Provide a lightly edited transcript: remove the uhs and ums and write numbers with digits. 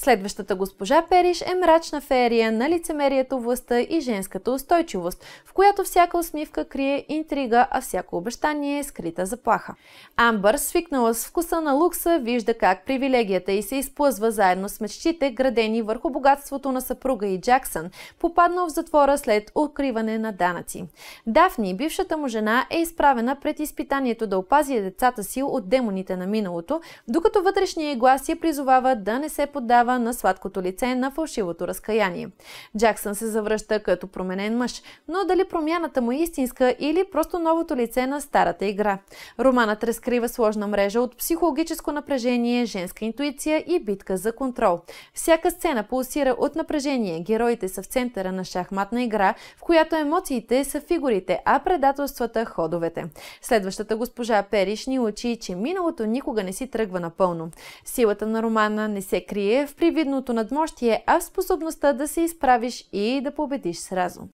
Следващата госпожа Периш е мрачна феерия на лицемерието, властта и женската устойчивост, в която всяка усмивка крие интрига, а всяко обещание е скрита заплаха. Амбър, свикнала с вкуса на лукса, вижда как привилегията й се изплъзва заедно с мечтите, градени върху богатството на съпруга и Джаксън, попаднал в затвора след укриване на данъци. Дафни, бившата му жена, е изправена пред изпитанието да опази децата си от демоните на миналото, докато вътрешния глас я призовава да не се поддава на сладкото лице на фалшивото разкаяние. Джаксън се завръща като променен мъж, но дали промяната му е истинска или просто новото лице на старата игра? Романът разкрива сложна мрежа от психологическо напрежение, женска интуиция и битка за контрол. Всяка сцена пулсира от напрежение, героите са в центъра на шахматна игра, в която емоциите са фигурите, а предателствата – ходовете. Следващата госпожа Периш ни учи, че миналото никога не си тръгва напълно. Силата на романа не се крие в привидното надмощие, а в способността да се изправиш и да победиш с разум.